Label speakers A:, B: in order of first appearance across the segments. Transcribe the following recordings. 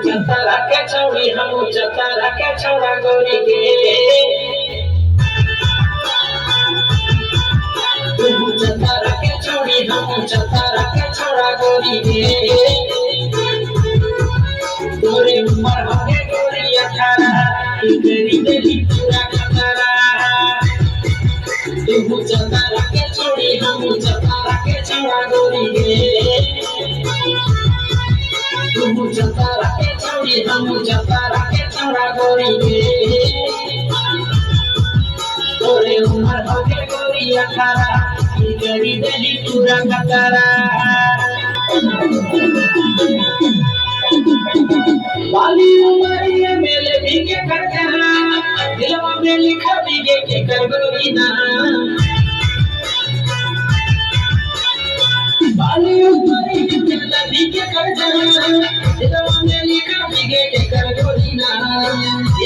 A: चतरा के छौड़ी हम चतरा के छौड़ा गोरी गे तू चतरा के छौड़ी हम चतरा के छौड़ा गोरी गे तोरे उमर होगे गोरी 18 ई तेरी दिली पूरा खतरा तू चतरा के छौड़ी हम चतरा के छौड़ा गोरी गे तू चतरा के छौड़ी हम चतरा के छौड़ा गोरी गे तोरे उमर होगे गोरी 18 ई तेरी दिली पूरा खतरा वाली उमरिया मेले भीगे करकरा दिलवा में लिखा भीगे के कर गोरी ना वाली उमरिया मेले भीगे करकरा दिलवा में लिखा भीगे के कर गोरी ना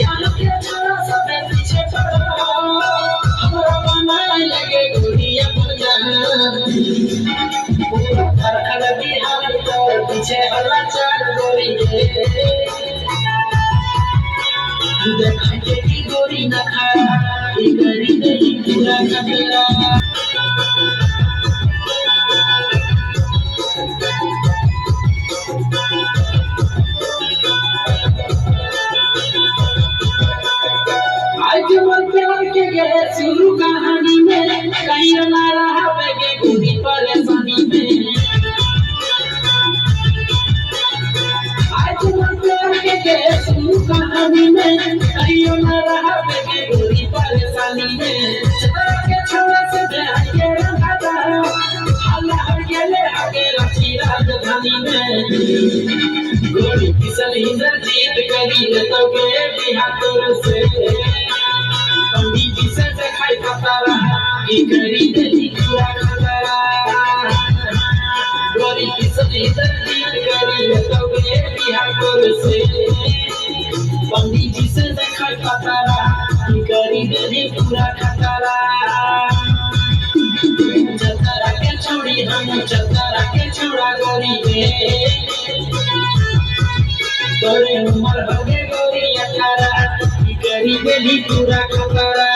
A: यार के छोरा सब पीछे छोड़ा हमरा बनाए लगे गोरी अपन जान पूरा करखल बिहार तो पीछे हल्ला चार गोरी देखा के की गोरी न खा ई करी दही पूरा खतरा आज मन प्यार के गए शुरू कहानी में कहीं ना रहा बेगे गोरी परेशानी में आज मन प्यार के गए शुरू कहानी में कहीं ना रहा बेगे गोरी परेशानी में चतरा के छोरा से जाके रंगाता हल्ला हर गेले आगे रखी राजधानी में गोरी किसन इंद्र जीत करी तो के बिहार तोर से पंडित जी से देखाई खतरा ई करी दिली पूरा खतरा गोरी किसन इंद्र जीत करी तो के बिहार तोर से पंडित जी से देखाई खतरा ई करी दिली पूरा खतरा चतरा के छौड़ी हम चतरा के छौड़ा गोरी गे तोरे उमर होगे गोरी 18 ई करी दिली पूरा खतरा।